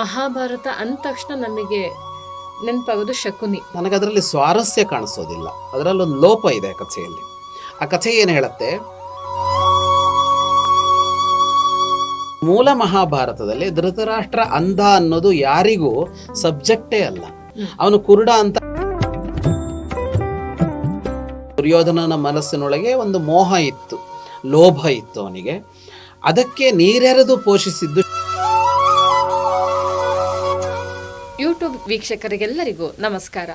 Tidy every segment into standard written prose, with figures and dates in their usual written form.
ಮಹಾಭಾರತ ಅಂದ ತಕ್ಷಣ ನಮಗೆ ನೆನಪಾಗೋದು ಶಕುನಿ. ನನಗೆ ಅದರಲ್ಲಿ ಸ್ವಾರಸ್ಯ ಕಾಣಿಸೋದಿಲ್ಲ, ಅದರಲ್ಲೊಂದು ಲೋಪ ಇದೆ ಕಥೆಯಲ್ಲಿ. ಆ ಕಥೆ ಏನು ಹೇಳುತ್ತೆ, ಮೂಲ ಮಹಾಭಾರತದಲ್ಲಿ ಧೃತರಾಷ್ಟ್ರ ಅಂಧ ಅನ್ನೋದು ಯಾರಿಗೂ ಸಬ್ಜೆಕ್ಟೇ ಅಲ್ಲ. ಅವನು ಕುರುಡ ಅಂತ ದುರ್ಯೋಧನನ ಮನಸ್ಸಿನೊಳಗೆ ಒಂದು ಮೋಹ ಇತ್ತು, ಲೋಭ ಇತ್ತು ಅವನಿಗೆ. ಅದಕ್ಕೆ ನೀರೆರೆದು ಪೋಷಿಸಿದ್ದು. ಯೂಟ್ಯೂಬ್ ವೀಕ್ಷಕರಿಗೆಲ್ಲರಿಗೂ ನಮಸ್ಕಾರ.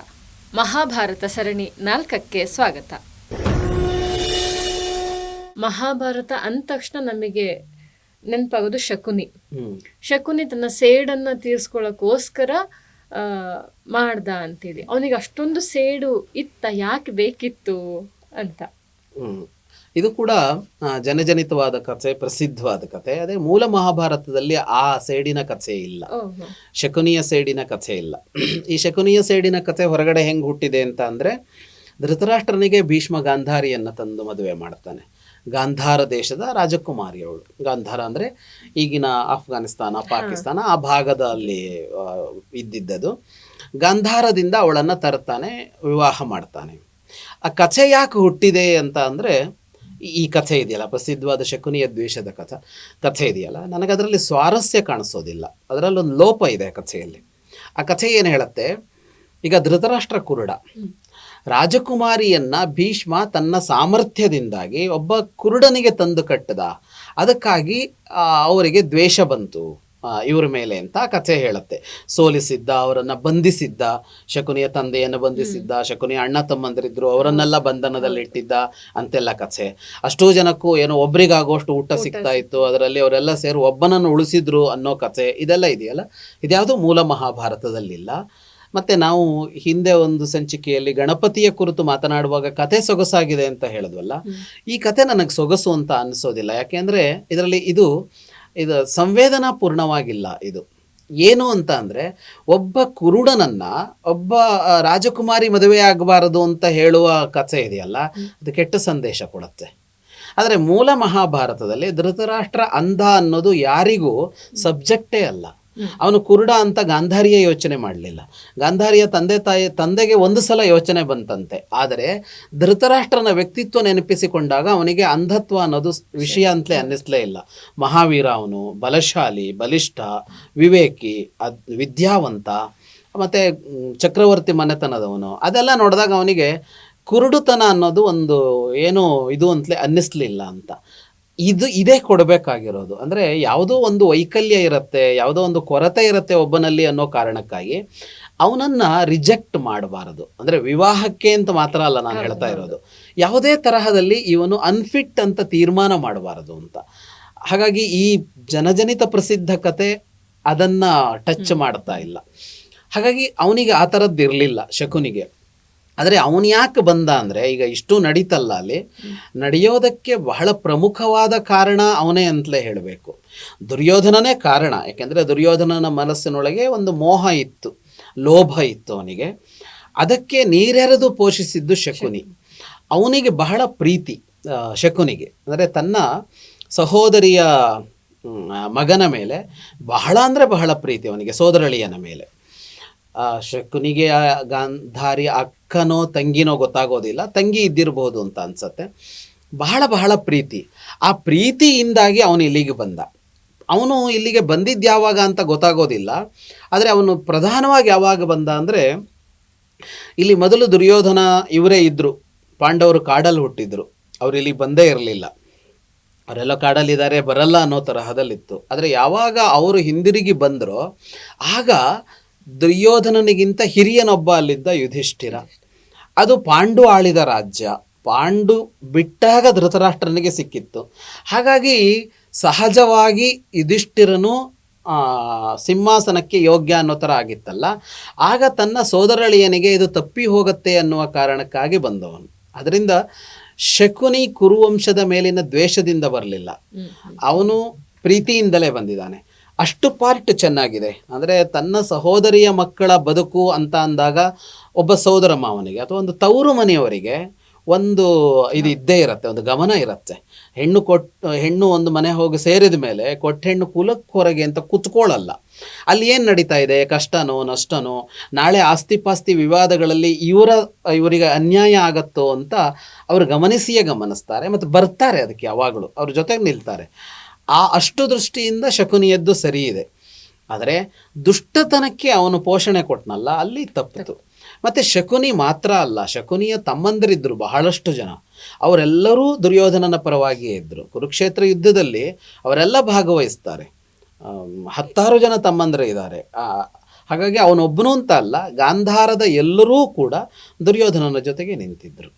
ಮಹಾಭಾರತ ಸರಣಿ 4ಕ್ಕೆ ಸ್ವಾಗತ. ಮಹಾಭಾರತ ಅಂದ ತಕ್ಷಣ ನಮಗೆ ನೆನಪಾಗೋದು ಶಕುನಿ. ಶಕುನಿ ತನ್ನ ಸೇಡನ್ನ ತೀರ್ಸ್ಕೊಳ್ಳೋಕ್ಕೋಸ್ಕರ ಮಾಡ್ದ ಅಂತೇಳಿ. ಅವನಿಗೆ ಅಷ್ಟೊಂದು ಸೇಡು ಇತ್ತ, ಯಾಕೆ ಬೇಕಿತ್ತು ಅಂತ. ಇದು ಕೂಡ ಜನಜನಿತವಾದ ಕಥೆ, ಪ್ರಸಿದ್ಧವಾದ ಕಥೆ. ಅದೇ ಮೂಲ ಮಹಾಭಾರತದಲ್ಲಿ ಆ ಸೇಡಿನ ಕಥೆ ಇಲ್ಲ, ಶಕುನಿಯ ಸೇಡಿನ ಕಥೆ ಇಲ್ಲ. ಈ ಶಕುನಿಯ ಸೇಡಿನ ಕಥೆ ಹೊರಗಡೆ ಹೆಂಗೆ ಹುಟ್ಟಿದೆ ಅಂತ ಅಂದರೆ, ಧೃತರಾಷ್ಟ್ರನಿಗೆ ಭೀಷ್ಮ ಗಾಂಧಾರಿಯನ್ನು ತಂದು ಮದುವೆ ಮಾಡ್ತಾನೆ. ಗಾಂಧಾರ ದೇಶದ ರಾಜಕುಮಾರಿಯವಳು. ಗಾಂಧಾರ ಅಂದರೆ ಈಗಿನ ಅಫ್ಘಾನಿಸ್ತಾನ, ಪಾಕಿಸ್ತಾನ ಆ ಭಾಗದಲ್ಲಿ ಇದ್ದಿದ್ದದು. ಗಾಂಧಾರದಿಂದ ಅವಳನ್ನು ತರ್ತಾನೆ, ವಿವಾಹ ಮಾಡ್ತಾನೆ. ಆ ಕಥೆ ಯಾಕೆ ಹುಟ್ಟಿದೆ ಅಂತ ಅಂದರೆ, ಈ ಕಥೆ ಇದೆಯಲ್ಲ, ಪ್ರಸಿದ್ಧವಾದ ಶಕುನಿಯ ದ್ವೇಷದ ಕಥೆ ಇದೆಯಲ್ಲ, ನನಗದರಲ್ಲಿ ಸ್ವಾರಸ್ಯ ಕಾಣಿಸೋದಿಲ್ಲ, ಅದರಲ್ಲೊಂದು ಲೋಪ ಇದೆ ಕಥೆಯಲ್ಲಿ. ಆ ಕಥೆ ಏನು ಹೇಳುತ್ತೆ, ಈಗ ಧೃತರಾಷ್ಟ್ರ ಕುರುಡ, ರಾಜಕುಮಾರಿಯನ್ನ ಭೀಷ್ಮ ತನ್ನ ಸಾಮರ್ಥ್ಯದಿಂದಾಗಿ ಒಬ್ಬ ಕುರುಡನಿಗೆ ತಂದು ಕಟ್ಟದ, ಅದಕ್ಕಾಗಿ ಅವರಿಗೆ ದ್ವೇಷ ಬಂತು ಇವ್ರ ಮೇಲೆ ಅಂತ ಕಥೆ ಹೇಳುತ್ತೆ. ಸೋಲಿಸಿದ್ದ, ಅವರನ್ನು ಬಂಧಿಸಿದ್ದ, ಶಕುನಿಯ ತಂದೆಯನ್ನು ಬಂಧಿಸಿದ್ದ, ಶಕುನಿಯ ಅಣ್ಣ ತಮ್ಮಂದಿರಿದ್ರು ಅವರನ್ನೆಲ್ಲ ಬಂಧನದಲ್ಲಿಟ್ಟಿದ್ದ ಅಂತೆಲ್ಲ ಕಥೆ. ಅಷ್ಟೋ ಜನಕ್ಕೂ ಏನೋ ಒಬ್ರಿಗಾಗೋಷ್ಟು ಊಟ ಸಿಗ್ತಾ ಇತ್ತು, ಅದರಲ್ಲಿ ಅವರೆಲ್ಲ ಸೇರಿ ಒಬ್ಬನನ್ನು ಉಳಿಸಿದ್ರು ಅನ್ನೋ ಕಥೆ ಇದೆಲ್ಲ ಇದೆಯಲ್ಲ, ಇದ್ಯಾವುದು ಮೂಲ ಮಹಾಭಾರತದಲ್ಲಿಲ್ಲ. ಮತ್ತು ನಾವು ಹಿಂದೆ ಒಂದು ಸಂಚಿಕೆಯಲ್ಲಿ ಗಣಪತಿಯ ಕುರಿತು ಮಾತನಾಡುವಾಗ ಕಥೆ ಸೊಗಸಾಗಿದೆ ಅಂತ ಹೇಳಿದ್ವಲ್ಲ, ಈ ಕಥೆ ನನಗೆ ಸೊಗಸು ಅಂತ ಅನಿಸೋದಿಲ್ಲ. ಯಾಕೆಂದರೆ ಇದರಲ್ಲಿ ಇದು ಸಂವೇದನಾಪೂರ್ಣವಾಗಿಲ್ಲ. ಇದು ಏನು ಅಂತ ಅಂದರೆ, ಒಬ್ಬ ಕುರುಡನನ್ನು ಒಬ್ಬ ರಾಜಕುಮಾರಿ ಮದುವೆ ಆಗಬಾರದು ಅಂತ ಹೇಳುವ ಕಥೆ ಇದೆಯಲ್ಲ, ಅದು ಕೆಟ್ಟ ಸಂದೇಶ ಕೊಡುತ್ತೆ. ಆದರೆ ಮೂಲ ಮಹಾಭಾರತದಲ್ಲಿ ಧೃತರಾಷ್ಟ್ರ ಅಂಧ ಅನ್ನೋದು ಯಾರಿಗೂ ಸಬ್ಜೆಕ್ಟೇ ಅಲ್ಲ. ಅವನು ಕುರುಡ ಅಂತ ಗಾಂಧಾರಿಯ ಯೋಚನೆ ಮಾಡಲಿಲ್ಲ. ಗಾಂಧಾರಿಯ ತಂದೆಗೆ ಒಂದು ಸಲ ಯೋಚನೆ ಬಂತಂತೆ. ಆದರೆ ಧೃತರಾಷ್ಟ್ರನ ವ್ಯಕ್ತಿತ್ವ ನೆನಪಿಸಿಕೊಂಡಾಗ ಅವನಿಗೆ ಅಂಧತ್ವ ಅನ್ನೋದು ವಿಷಯ ಅಂತಲೇ ಅನ್ನಿಸ್ಲೇ ಇಲ್ಲ. ಮಹಾವೀರ ಅವನು, ಬಲಶಾಲಿ, ಬಲಿಷ್ಠ, ವಿವೇಕಿ, ವಿದ್ಯಾವಂತ, ಮತ್ತು ಚಕ್ರವರ್ತಿ ಮನೆತನದವನು. ಅದೆಲ್ಲ ನೋಡಿದಾಗ ಅವನಿಗೆ ಕುರುಡುತನ ಅನ್ನೋದು ಒಂದು ಏನೋ ಇದು ಅಂತಲೇ ಅನ್ನಿಸ್ಲಿಲ್ಲ ಅಂತ. ಇದೇ ಕೊಡಬೇಕಾಗಿರೋದು. ಅಂದರೆ ಯಾವುದೋ ಒಂದು ವೈಕಲ್ಯ ಇರುತ್ತೆ, ಯಾವುದೋ ಒಂದು ಕೊರತೆ ಇರುತ್ತೆ ಒಬ್ಬನಲ್ಲಿ ಅನ್ನೋ ಕಾರಣಕ್ಕಾಗಿ ಅವನನ್ನು ರಿಜೆಕ್ಟ್ ಮಾಡಬಾರದು. ಅಂದರೆ ವಿವಾಹಕ್ಕೆ ಅಂತ ಮಾತ್ರ ಅಲ್ಲ ನಾನು ಹೇಳ್ತಾ ಇರೋದು, ಯಾವುದೇ ತರಹದಲ್ಲಿ ಇವನು ಅನ್ಫಿಟ್ ಅಂತ ತೀರ್ಮಾನ ಮಾಡಬಾರದು ಅಂತ. ಹಾಗಾಗಿ ಈ ಜನಜನಿತ ಪ್ರಸಿದ್ಧ ಕತೆ ಅದನ್ನು ಟಚ್ ಮಾಡ್ತಾ ಇಲ್ಲ. ಹಾಗಾಗಿ ಅವನಿಗೆ ಆ ಥರದ್ದು ಇರಲಿಲ್ಲ ಶಕುನಿಗೆ. ಆದರೆ ಅವನು ಯಾಕೆ ಬಂದ ಅಂದರೆ, ಈಗ ಇಷ್ಟು ನಡೀತಲ್ಲ, ಅಲ್ಲಿ ನಡೆಯೋದಕ್ಕೆ ಬಹಳ ಪ್ರಮುಖವಾದ ಕಾರಣ ಅವನೇ ಅಂತಲೇ ಹೇಳಬೇಕು. ದುರ್ಯೋಧನನೇ ಕಾರಣ. ಯಾಕೆಂದರೆ ದುರ್ಯೋಧನನ ಮನಸ್ಸಿನೊಳಗೆ ಒಂದು ಮೋಹ ಇತ್ತು, ಲೋಭ ಇತ್ತು ಅವನಿಗೆ. ಅದಕ್ಕೆ ನೀರೆರೆದು ಪೋಷಿಸಿದ್ದು ಶಕುನಿ. ಅವನಿಗೆ ಬಹಳ ಪ್ರೀತಿ ಶಕುನಿಗೆ. ಅಂದರೆ ತನ್ನ ಸಹೋದರಿಯ ಮಗನ ಮೇಲೆ ಬಹಳ ಅಂದರೆ ಬಹಳ ಪ್ರೀತಿ ಅವನಿಗೆ, ಸೋದರಳಿಯನ ಮೇಲೆ. ಶಕುನಿಗೆ ಗಾಂಧಾರಿ ಅಕ್ಕನೋ ತಂಗಿನೋ ಗೊತ್ತಾಗೋದಿಲ್ಲ, ತಂಗಿ ಇದ್ದಿರಬಹುದು ಅಂತ ಅನ್ಸತ್ತೆ. ಬಹಳ ಬಹಳ ಪ್ರೀತಿ. ಆ ಪ್ರೀತಿಯಿಂದಾಗಿ ಅವನು ಇಲ್ಲಿಗೆ ಬಂದ. ಅವನು ಇಲ್ಲಿಗೆ ಬಂದಿದ್ದು ಯಾವಾಗ ಅಂತ ಗೊತ್ತಾಗೋದಿಲ್ಲ. ಆದರೆ ಅವನು ಪ್ರಧಾನವಾಗಿ ಯಾವಾಗ ಬಂದ ಅಂದರೆ, ಇಲ್ಲಿ ಮೊದಲು ದುರ್ಯೋಧನ ಇವರೇ ಇದ್ದರು, ಪಾಂಡವರು ಕಾಡಲ್ಲಿ ಹುಟ್ಟಿದ್ರು, ಅವ್ರು ಇಲ್ಲಿಗೆ ಬಂದೇ ಇರಲಿಲ್ಲ. ಅವರೆಲ್ಲ ಕಾಡಲ್ಲಿದ್ದಾರೆ, ಬರಲ್ಲ ಅನ್ನೋ ತರಹದಲ್ಲಿತ್ತು. ಆದರೆ ಯಾವಾಗ ಅವರು ಹಿಂದಿರುಗಿ ಬಂದರೋ ಆಗ ದುರ್ಯೋಧನನಿಗಿಂತ ಹಿರಿಯನೊಬ್ಬ ಅಲ್ಲಿದ್ದ, ಯುಧಿಷ್ಠಿರ. ಅದು ಪಾಂಡು ಆಳಿದ ರಾಜ್ಯ. ಪಾಂಡು ಬಿಟ್ಟಾಗ ಧೃತರಾಷ್ಟ್ರನಿಗೆ ಸಿಕ್ಕಿತ್ತು. ಹಾಗಾಗಿ ಸಹಜವಾಗಿ ಯುಧಿಷ್ಠಿರನು ಸಿಂಹಾಸನಕ್ಕೆ ಯೋಗ್ಯ ಅನ್ನೋ ಥರ ಆಗಿತ್ತಲ್ಲ. ಆಗ ತನ್ನ ಸೋದರಳಿಯನಿಗೆ ಇದು ತಪ್ಪಿ ಹೋಗುತ್ತೆ ಅನ್ನುವ ಕಾರಣಕ್ಕಾಗಿ ಬಂದವನು. ಅದರಿಂದ ಶಕುನಿ ಕುರುವಂಶದ ಮೇಲಿನ ದ್ವೇಷದಿಂದ ಬರಲಿಲ್ಲ, ಅವನು ಪ್ರೀತಿಯಿಂದಲೇ ಬಂದಿದ್ದಾನೆ. ಅಷ್ಟು ಪಾರ್ಟ್ ಚೆನ್ನಾಗಿದೆ. ಅಂದರೆ ತನ್ನ ಸಹೋದರಿಯ ಮಕ್ಕಳ ಬದುಕು ಅಂತ ಅಂದಾಗ ಒಬ್ಬ ಸೋದರ ಮಾವನಿಗೆ ಅಥವಾ ಒಂದು ತವರು ಮನೆಯವರಿಗೆ ಒಂದು ಇದು ಇದ್ದೇ ಇರುತ್ತೆ, ಒಂದು ಗಮನ ಇರುತ್ತೆ. ಹೆಣ್ಣು ಒಂದು ಮನೆ ಹೋಗಿ ಸೇರಿದ ಮೇಲೆ ಕೊಟ್ಟ ಹೆಣ್ಣು ಕುಲಕ್ಕೆ ಹೊರಗೆ ಅಂತ ಕುತ್ಕೊಳ್ಳಲ್ಲ. ಅಲ್ಲಿ ಏನು ನಡೀತಾ ಇದೆ, ಕಷ್ಟನೋ ನಷ್ಟನೋ, ನಾಳೆ ಆಸ್ತಿ ಪಾಸ್ತಿ ವಿವಾದಗಳಲ್ಲಿ ಇವರಿಗೆ ಅನ್ಯಾಯ ಆಗತ್ತೋ ಅಂತ ಅವರು ಗಮನಿಸ್ತಾರೆ ಮತ್ತು ಬರ್ತಾರೆ ಅದಕ್ಕೆ, ಯಾವಾಗಲೂ ಅವ್ರ ಜೊತೆಗೆ ನಿಲ್ತಾರೆ. ಅಷ್ಟು ದೃಷ್ಟಿಯಿಂದ ಶಕುನಿಯದ್ದು ಸರಿ ಇದೆ. ಆದರೆ ದುಷ್ಟತನಕ್ಕೆ ಅವನು ಪೋಷಣೆ ಕೊಟ್ಟನಲ್ಲ, ಅಲ್ಲಿ ತಪ್ಪಿತು. ಮತ್ತು ಶಕುನಿ ಮಾತ್ರ ಅಲ್ಲ, ಶಕುನಿಯ ತಮ್ಮಂದಿರಿದ್ದರು ಬಹಳಷ್ಟು ಜನ, ಅವರೆಲ್ಲರೂ ದುರ್ಯೋಧನನ ಪರವಾಗಿಯೇ ಇದ್ದರು. ಕುರುಕ್ಷೇತ್ರ ಯುದ್ಧದಲ್ಲಿ ಅವರೆಲ್ಲ ಭಾಗವಹಿಸ್ತಾರೆ, 10 ಜನ ತಮ್ಮಂದಿರು ಇದ್ದಾರೆ. ಹಾಗಾಗಿ ಅವನೊಬ್ಬನು ಅಂತ ಅಲ್ಲ, ಗಾಂಧಾರದ ಎಲ್ಲರೂ ಕೂಡ ದುರ್ಯೋಧನನ ಜೊತೆಗೆ ನಿಂತಿದ್ದರು.